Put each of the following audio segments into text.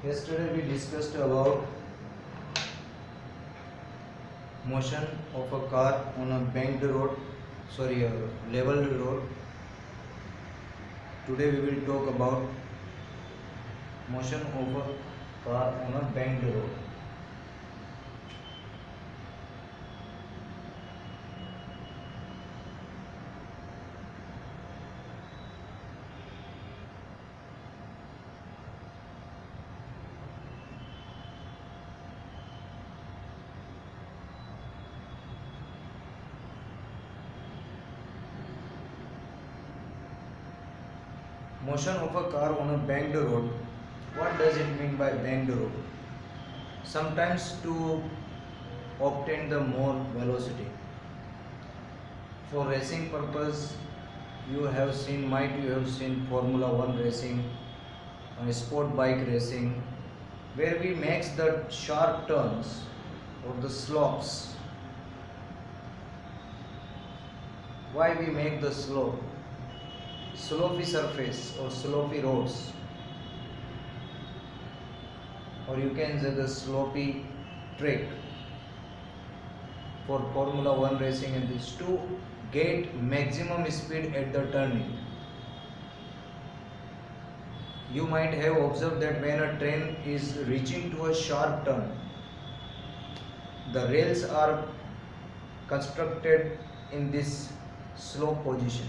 Yesterday we discussed about motion of a car on a banked road, a leveled road. Today we will talk about motion of a car on a banked road. Motion of a car on a banked road. What does it mean by banked road? Sometimes to obtain the more velocity. For racing purpose, you have seen Formula 1 racing, sport bike racing, where we makes the sharp turns or the slopes. Why we make the slopey surface or slopey roads, or you can say the slopey track for Formula 1 racing, and this to get maximum speed at the turning. You might have observed that when a train is reaching to a sharp turn, the rails are constructed in this slope position,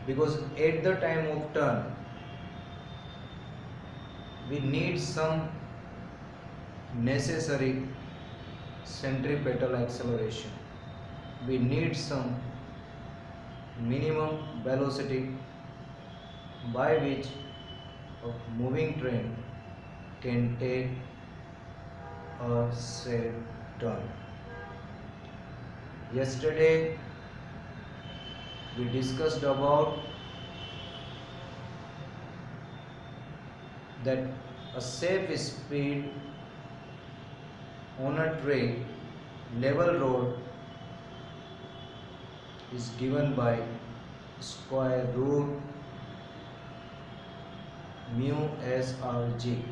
because at the time of turn we need some necessary centripetal acceleration. We need some minimum velocity by which a moving train can take a said turn. Yesterday we discussed about that a safe speed on a train level road is given by square root mu srg.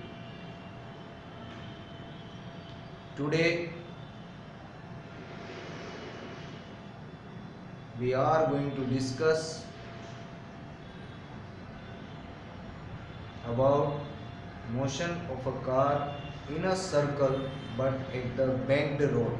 Today we are going to discuss about motion of a car in a circle but at the banked road.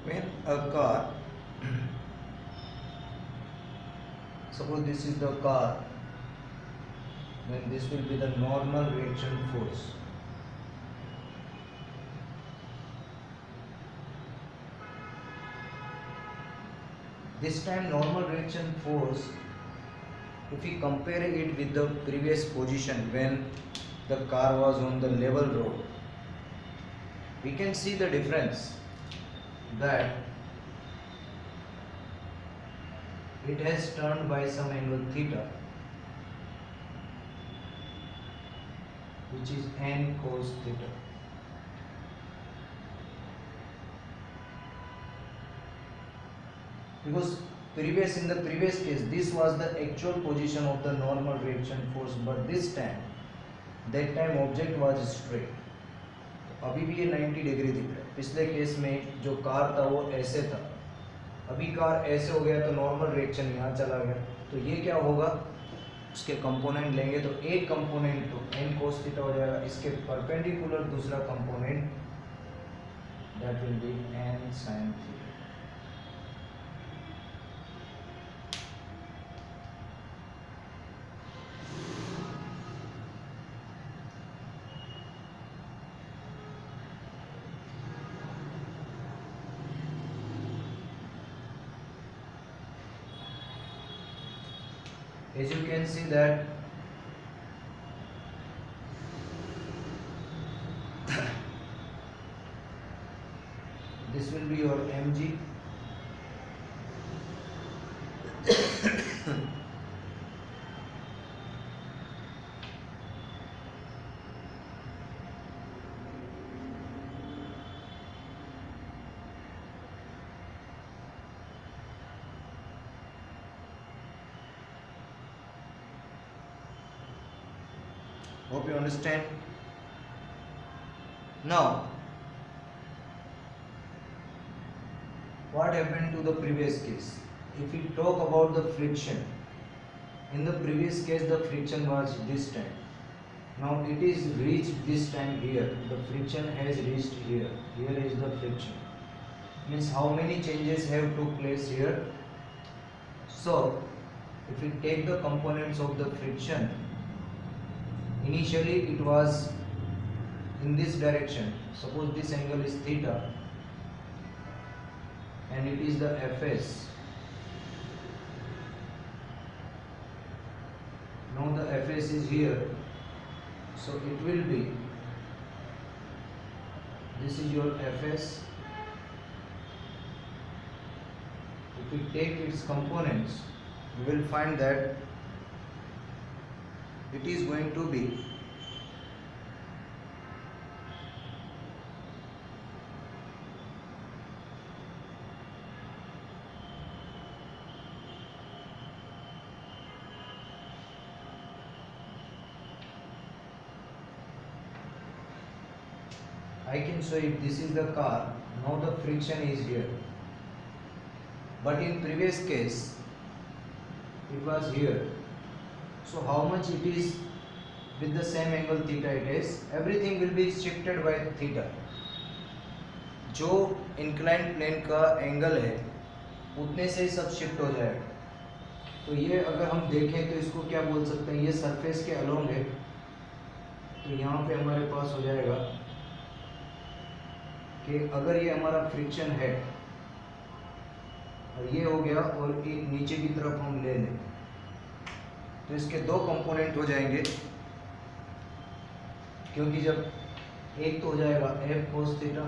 When a car, suppose this is the car, then this will be the normal reaction force. This time normal reaction force, if we compare it with the previous position when the car was on the level road, we can see the difference, that it has turned by some angle theta, which is n cos theta. Because in the previous case this was the actual position of the normal reaction force, but this time that time object was straight, अभी भी ये 90 degree दिख रहा है. पिछले case में जो car था वो ऐसे था, अभी कार ऐसे हो गया तो नॉर्मल रिएक्शन यहाँ चला गया, तो ये क्या होगा, उसके कंपोनेंट लेंगे तो एक कंपोनेंट तो n cos थीटा हो जाएगा, इसके परपेंडिकुलर दूसरा component that will be n sin theta. As you can see that this will be your mg hope you understand. Now what happened to the previous case? If we talk about the friction, in the previous case the friction was this time, now it is reached this time here, the friction has reached here, here is the friction, means how many changes have took place here. So if we take the components of the friction, initially it was in this direction, suppose this angle is theta and it is the Fs. Now the Fs is here, so it will be, this is your Fs. If we take its components, we will find that it is going to be I can show if this is the car, now the friction is here, but in previous case it was here. So how much it is with the same angle theta, it is everything will be shifted by theta. जो inclined plane का angle है उतने से ही सब shift हो जाएगा। तो ये अगर हम देखें तो इसको क्या बोल सकते हैं, ये सरफेस के अलोंग है, तो यहाँ पे हमारे पास हो जाएगा कि अगर ये हमारा फ्रिक्शन है और ये हो गया और एक नीचे की तरफ हम ले लें तो इसके दो कंपोनेंट हो जाएंगे, क्योंकि जब एक तो हो जाएगा f cos थीटा,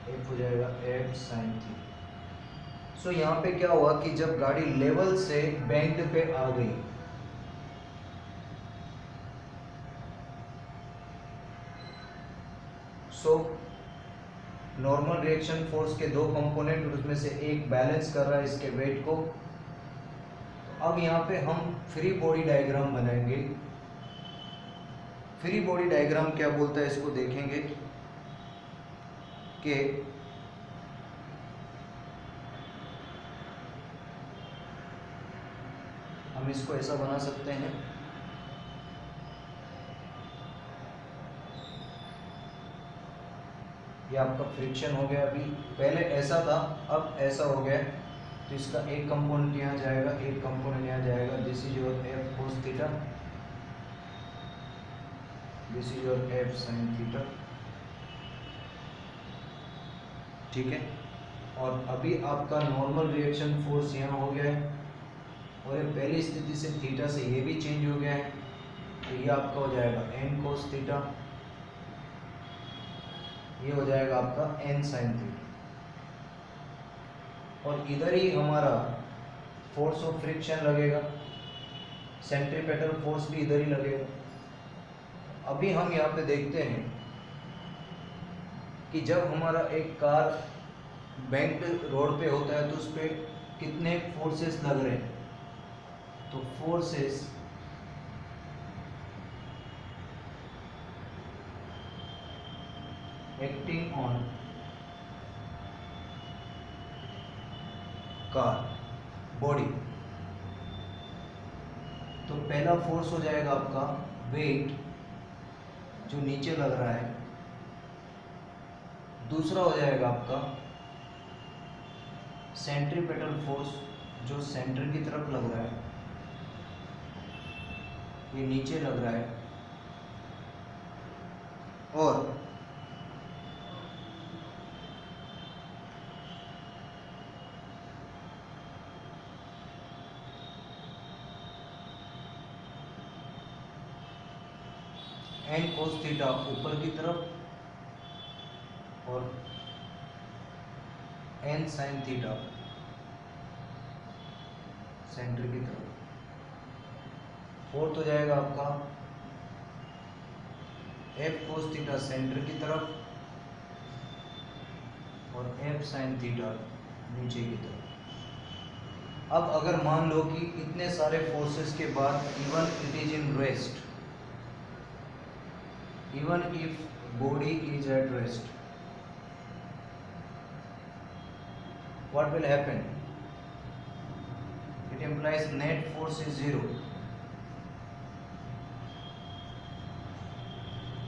एक हो जाएगा f sin थीटा। सो यहाँ पे क्या हुआ कि जब गाड़ी लेवल से बैंक पे आ गई, सो नॉर्मल रिएक्शन फोर्स के दो कंपोनेंट, उसमें से एक बैलेंस कर रहा है इसके वेट को। तो अब यहाँ पे हम फ्री बॉडी डायग्राम बनाएंगे। फ्री बॉडी डायग्राम क्या बोलता है इसको देखेंगे कि हम इसको ऐसा बना सकते हैं, ये आपका फ्रिक्शन हो गया, अभी पहले ऐसा था अब ऐसा हो गया, तो इसका एक कंपोनेंट यहाँ जाएगा, एक कंपोनेंट यहाँ जाएगा। This is your f cos theta, this is your f sin theta, ठीक है। और अभी आपका नॉर्मल रिएक्शन फोर्स यहाँ हो गया है और ये पहली स्थिति से थीटा से ये भी चेंज हो गया है, तो ये आपका हो जाएगा n cos थीटा, ये हो जाएगा आपका n sin थीटा। और इधर ही हमारा फोर्स ऑफ फ्रिक्शन लगेगा, सेंट्रीपेटल फोर्स भी इधर ही लगेगा। अभी हम यहाँ पे देखते हैं कि जब हमारा एक कार बैंक्ड रोड पे होता है तो उस पर कितने फोर्सेस लग रहे हैं, तो forces acting on car body, तो पहला फोर्स हो जाएगा आपका वेट जो नीचे लग रहा है, दूसरा हो जाएगा आपका सेंट्रीपेटल फोर्स जो सेंटर की तरफ लग रहा है, ये नीचे लग रहा है, और एन कोस थीटा ऊपर की तरफ और एन साइन थीटा सेंटर की तरफ। फोर्थ हो जाएगा आपका एफ कोस थीटा सेंटर की तरफ और एफ साइन थीटा नीचे की तरफ। अब अगर मान लो कि इतने सारे फोर्सेस के बाद even it is in rest, even if body is at rest, what will happen? It implies net force is zero.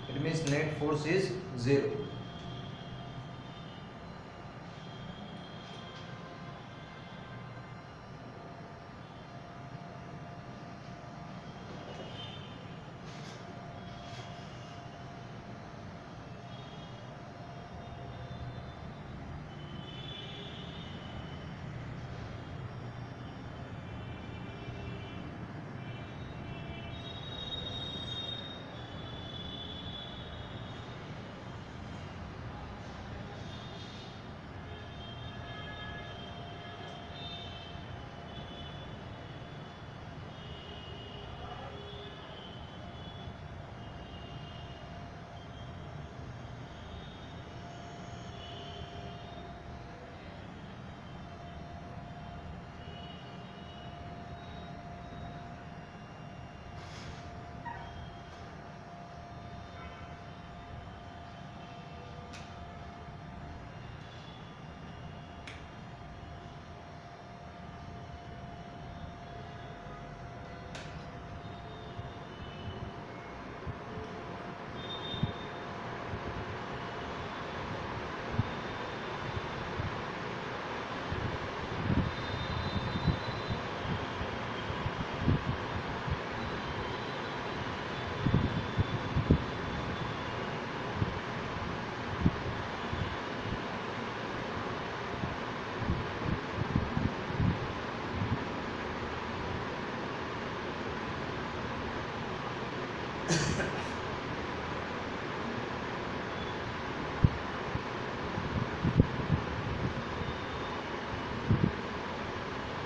It means net force is zero.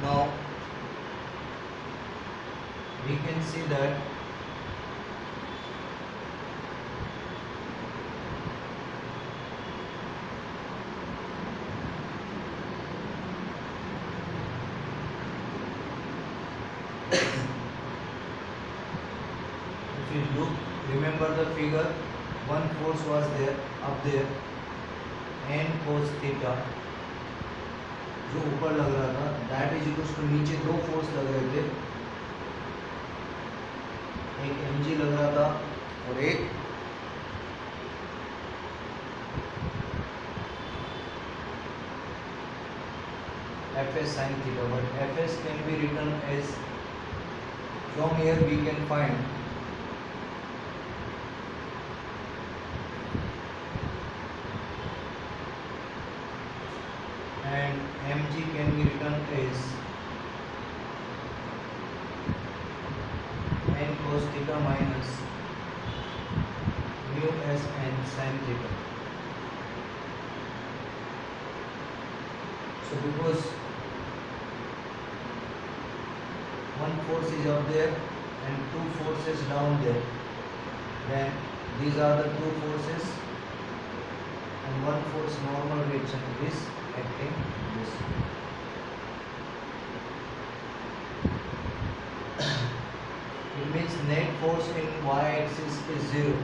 Now we can see that if you look, remember the figure, one force was there up there, n cos theta जो ऊपर लग रहा था, that is equals to नीचे दो force लग रहे थे, एक mg लग रहा था और एक fs sin theta, but fs can be written as, from here we can find and mg can be written as n cos theta minus mu s n sin theta. So because one force is up there and two forces down there, then these are the two forces and one force normal reaction is acting this. It means net force in y-axis is 0.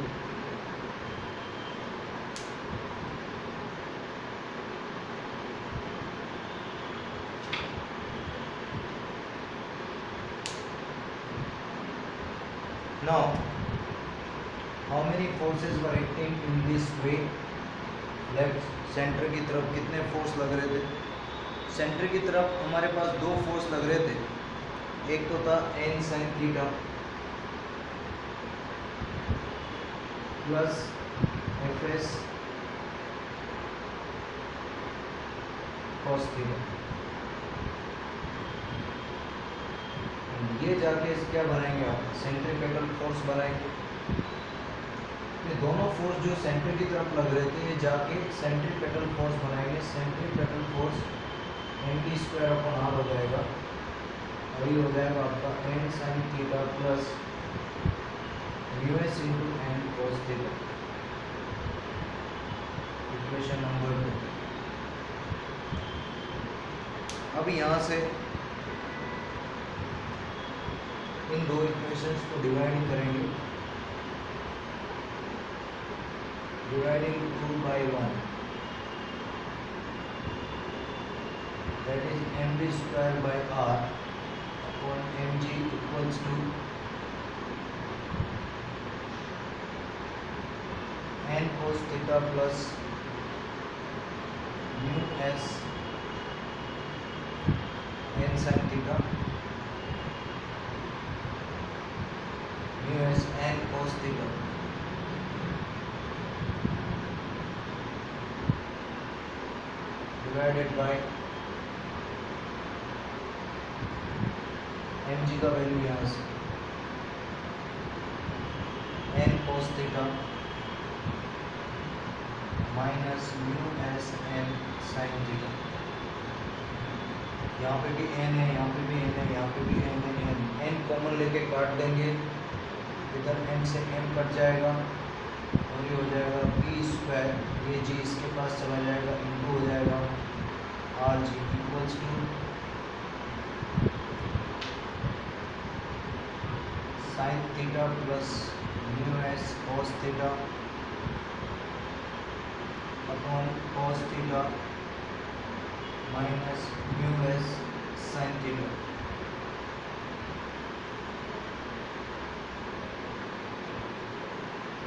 Now, how many forces were acting in this way? Left centre की तरफ कितने force लग रहे थे? Centre की तरफ हमारे पास दो फोर्स लग रहे थे, एक तो था n sin theta plus F S cos theta. ये जाके क्या बनाएंगे आप? सेंट्रीपेटल फोर्स बनाएंगे। ये दोनों फोर्स जो सेंटर की तरफ लग रहे थे ये जाके सेंट्रीपेटल फोर्स बनाएंगे। Centripetal force mv² upon r हो जाएगा और ये हो जाएगा आपका n sin theta plus μs into n cos theta. Equation number 2। अब यहाँ से इन दो इक्वेशंस को डिवाइड करेंगे। Dividing 2 by 1, that is mv² by r upon mg equals to n cos theta plus mu s n sin theta mu s n cos theta divided by mg का value यहाँ से n cos theta minus mu S n sin theta। यहाँ पे भी n है, यहाँ पे भी n है, यहाँ पे भी n है। n कॉमन लेके काट देंगे, इधर m से m कट जाएगा और ये हो जाएगा p²। ये g इसके पास चला जाएगा, इनटू हो जाएगा R G equals to sine theta plus mu S cos theta upon cos theta minus mu S sine theta.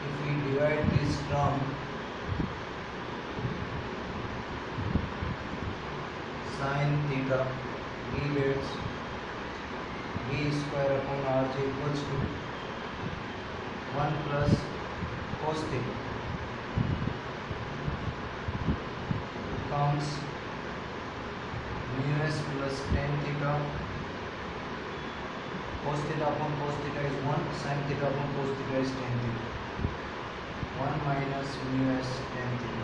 If we divide this term, sin theta we gets v² upon rj equals to 1 plus cos theta comes mu s plus tan theta। cos theta upon cos theta is 1, sin theta upon cos theta is tan theta। 1 minus mu s tan theta।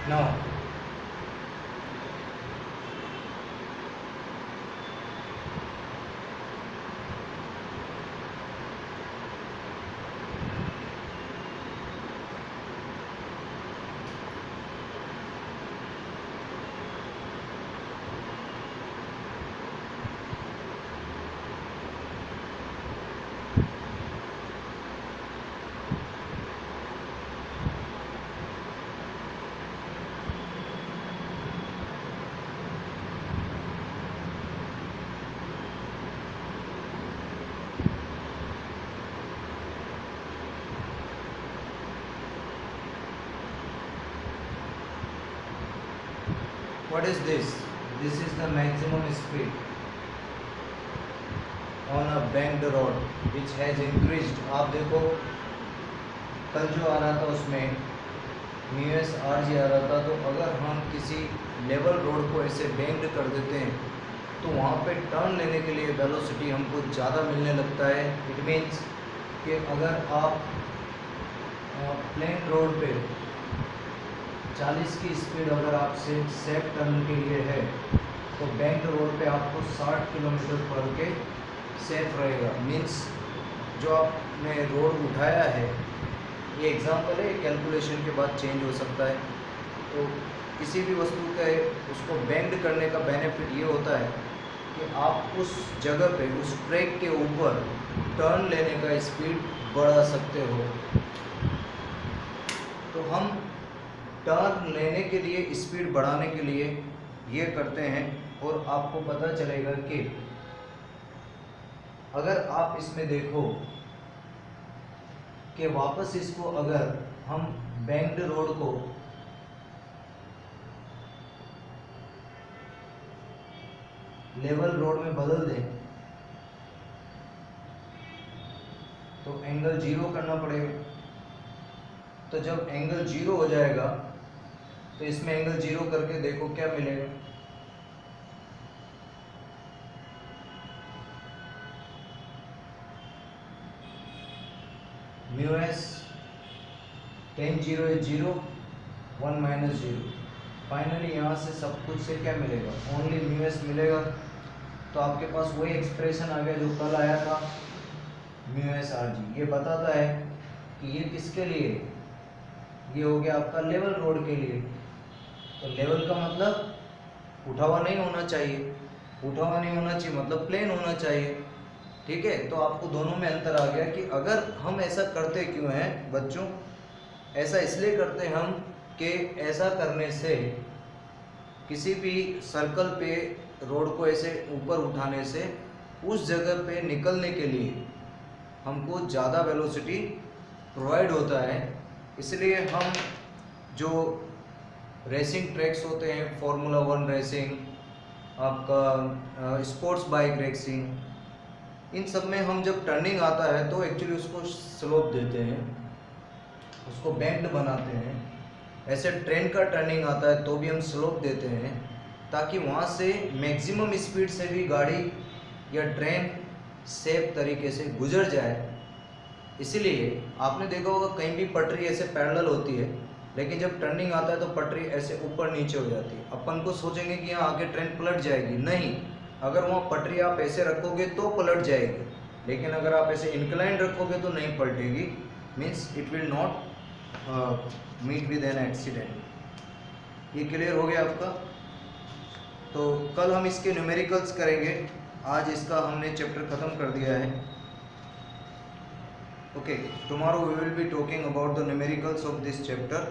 Now, what is this? This is the maximum speed on a banked road which has increased. आप देखो कल जो आ रहा था उसमें mu s RG आ रहा था, तो अगर हम किसी लेवल रोड को ऐसे बैंक्ड कर देते हैं तो वहाँ पे टर्न लेने के लिए वेलोसिटी हमको ज़्यादा मिलने लगता है। इट मीन्स कि अगर आप प्लेन रोड पे 40 की स्पीड अगर आपसे सेफ टर्न के लिए है तो बैंक रोड पे आपको 60 किलोमीटर पर के सेफ रहेगा। मीन्स जो आपने रोड उठाया है, ये एग्जांपल है, कैलकुलेशन के बाद चेंज हो सकता है। तो किसी भी वस्तु का उसको बेंड करने का बेनिफिट ये होता है कि आप उस जगह पे उस ट्रैक के ऊपर टर्न लेने का स्पीड बढ़ा सकते हो। तो हम टर्न लेने के लिए स्पीड बढ़ाने के लिए ये करते हैं। और आपको पता चलेगा कि अगर आप इसमें देखो कि वापस इसको अगर हम बैंक्ड रोड को लेवल रोड में बदल दें तो एंगल 0 करना पड़ेगा। तो जब एंगल 0 हो जाएगा तो इसमें एंगल 0 करके देखो क्या मिलेगा। Mu S ten 0 is 0, 1 minus 0। Finally यहाँ से सब कुछ से क्या मिलेगा, ओनली म्यू एस मिलेगा। तो आपके पास वही एक्सप्रेशन आ गया जो कल आया था, म्यू एस आर जी। ये बताता है कि ये किसके लिए, ये हो गया आपका लेवल रोड के लिए। तो लेवल का मतलब उठा हुआ नहीं होना चाहिए, उठा हुआ नहीं होना चाहिए मतलब प्लेन होना चाहिए। ठीक है, तो आपको दोनों में अंतर आ गया कि अगर हम ऐसा करते क्यों हैं बच्चों, ऐसा इसलिए करते हैं हम कि ऐसा करने से किसी भी सर्कल पे रोड को ऐसे ऊपर उठाने से उस जगह पे निकलने के लिए हमको ज़्यादा वेलोसिटी प्रोवाइड होता है। इसलिए हम जो रेसिंग ट्रैक्स होते हैं, फार्मूला 1 रेसिंग, आपका स्पोर्ट्स बाइक रेसिंग, इन सब में हम जब टर्निंग आता है तो एक्चुअली उसको स्लोप देते हैं, उसको बेंड बनाते हैं। ऐसे ट्रेन का टर्निंग आता है तो भी हम स्लोप देते हैं ताकि वहाँ से मैक्सिमम स्पीड से भी गाड़ी या ट्रेन सेफ तरीके से गुजर जाए। इसीलिए आपने देखा होगा कहीं भी पटरी ऐसे पैरेलल होती है, लेकिन जब टर्निंग आता है तो पटरी ऐसे ऊपर नीचे हो जाती है। अपन को सोचेंगे कि यहाँ आगे ट्रेन पलट जाएगी, नहीं, अगर वहाँ पटरी आप ऐसे रखोगे तो पलट जाएगी, लेकिन अगर आप ऐसे इंक्लाइन रखोगे तो नहीं पलटेगी। Means it will not meet with an accident. ये क्लियर हो गया आपका। तो कल हम इसके न्यूमेरिकल्स करेंगे, आज इसका हमने चैप्टर ख़त्म कर दिया है। Okay, tomorrow we will be talking about the numericals of this chapter.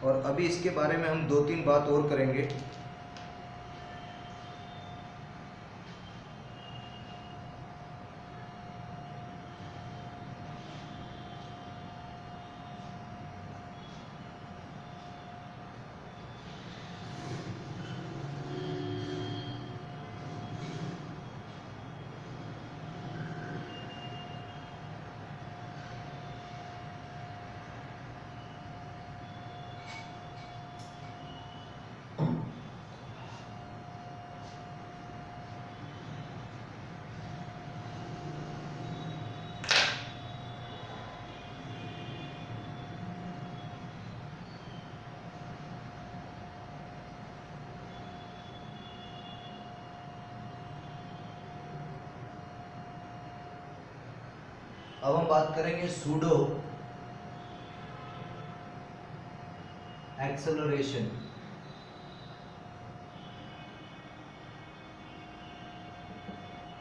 और अभी इसके बारे में हम 2-3 बात और करेंगे। अब हम बात करेंगे pseudo acceleration.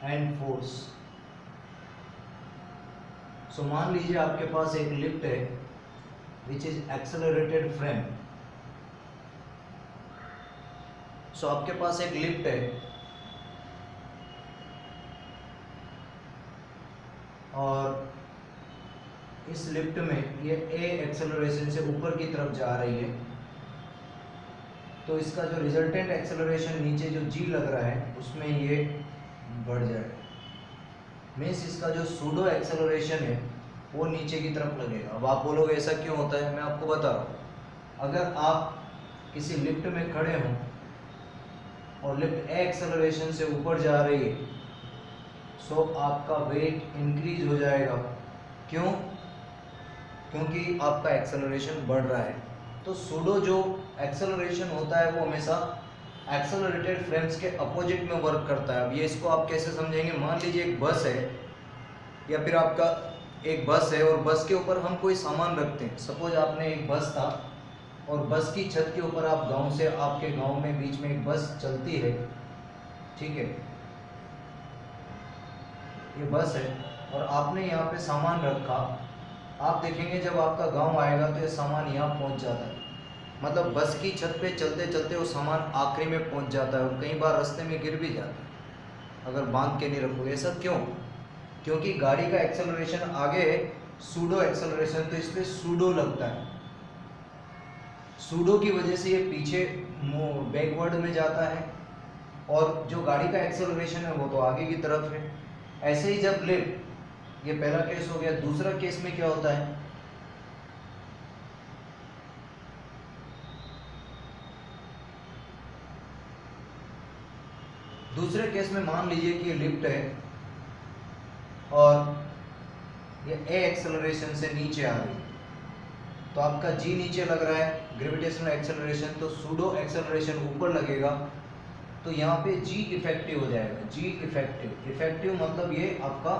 And force. So मान लीजिए आपके पास एक लिफ्ट है which is accelerated frame. So आपके पास एक लिफ्ट है और इस लिफ्ट में ये ए एक्सेलरेशन से ऊपर की तरफ जा रही है तो इसका जो रिजल्टेंट एक्सेलरेशन नीचे जो जी लग रहा है उसमें ये बढ़ जाएगा, मीन्स इसका जो सूडो एक्सेलरेशन है वो नीचे की तरफ लगेगा। अब आप बोलोगे ऐसा क्यों होता है, मैं आपको बता रहा हूँ। अगर आप किसी लिफ्ट में खड़े हों और लिफ्ट एक्सेलरेशन से ऊपर जा रही है, सो आपका वेट इंक्रीज हो जाएगा। क्यों? क्योंकि आपका एक्सेलरेशन बढ़ रहा है। तो सूडो जो एक्सेलरेशन होता है वो हमेशा एक्सेलरेटेड फ्रेम्स के अपोजिट में वर्क करता है। अब ये इसको आप कैसे समझेंगे, मान लीजिए एक बस है या फिर आपका एक बस है और बस के ऊपर हम कोई सामान रखते हैं। सपोज आपने एक बस था और बस की छत के ऊपर आप गांव से, आपके गांव में बीच में एक बस चलती है, ठीक है, ये बस है और आपने यहाँ पे सामान रखा। आप देखेंगे जब आपका गांव आएगा तो ये सामान यहाँ पहुँच जाता है, मतलब बस की छत पे चलते चलते वो सामान आखिरी में पहुँच जाता है और कई बार रास्ते में गिर भी जाता है अगर बांध के नहीं रखोगे। ऐसा क्यों? क्योंकि गाड़ी का एक्सेलरेशन आगे है, सूडो एक्सेलरेशन, तो इस पर सूडो लगता है। सूडो की वजह से ये पीछे बैकवर्ड में जाता है और जो गाड़ी का एक्सेलरेशन है वो तो आगे की तरफ है। ऐसे ही जब लिफ्ट, ये पहला केस हो गया। दूसरा केस में क्या होता है, दूसरे केस में मान लीजिए कि लिफ्ट है और ये ए एक्सेलरेशन से नीचे आ रही है, तो आपका जी नीचे लग रहा है, ग्रेविटेशनल एक्सेलरेशन, तो सूडो एक्सेलरेशन ऊपर लगेगा, तो यहाँ पे जी इफेक्टिव हो जाएगा। जी इफेक्टिव, इफेक्टिव मतलब ये आपका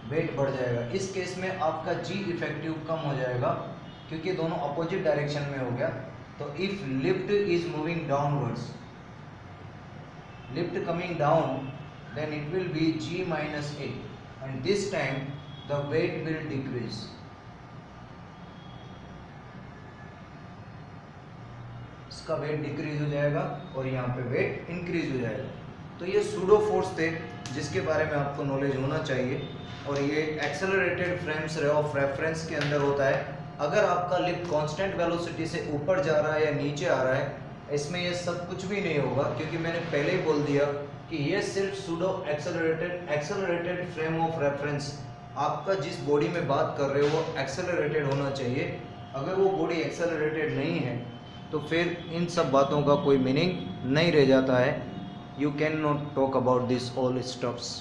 वेट बढ़ जाएगा। इस केस में आपका जी इफेक्टिव कम हो जाएगा क्योंकि दोनों अपोजिट डायरेक्शन में हो गया। तो if lift is moving downwards, lift coming down, then it will be g minus a, and this time the weight will decrease. इसका वेट डिक्रीज हो जाएगा और यहाँ पे वेट इंक्रीज हो जाएगा। तो ये सूडो फोर्स थे जिसके बारे में आपको नॉलेज होना चाहिए, और ये एक्सेलरेटेड फ्रेम्स ऑफ रेफरेंस के अंदर होता है। अगर आपका लिफ्ट कांस्टेंट वेलोसिटी से ऊपर जा रहा है या नीचे आ रहा है, इसमें ये सब कुछ भी नहीं होगा, क्योंकि मैंने पहले ही बोल दिया कि ये सिर्फ pseudo accelerated frame of reference, आपका जिस बॉडी में बात कर रहे हो वो एक्सेलरेटेड होना चाहिए। अगर वो बॉडी एक्सेलरेटेड नहीं है तो फिर इन सब बातों का कोई मीनिंग नहीं रह जाता है। You can not talk about this all stuffs.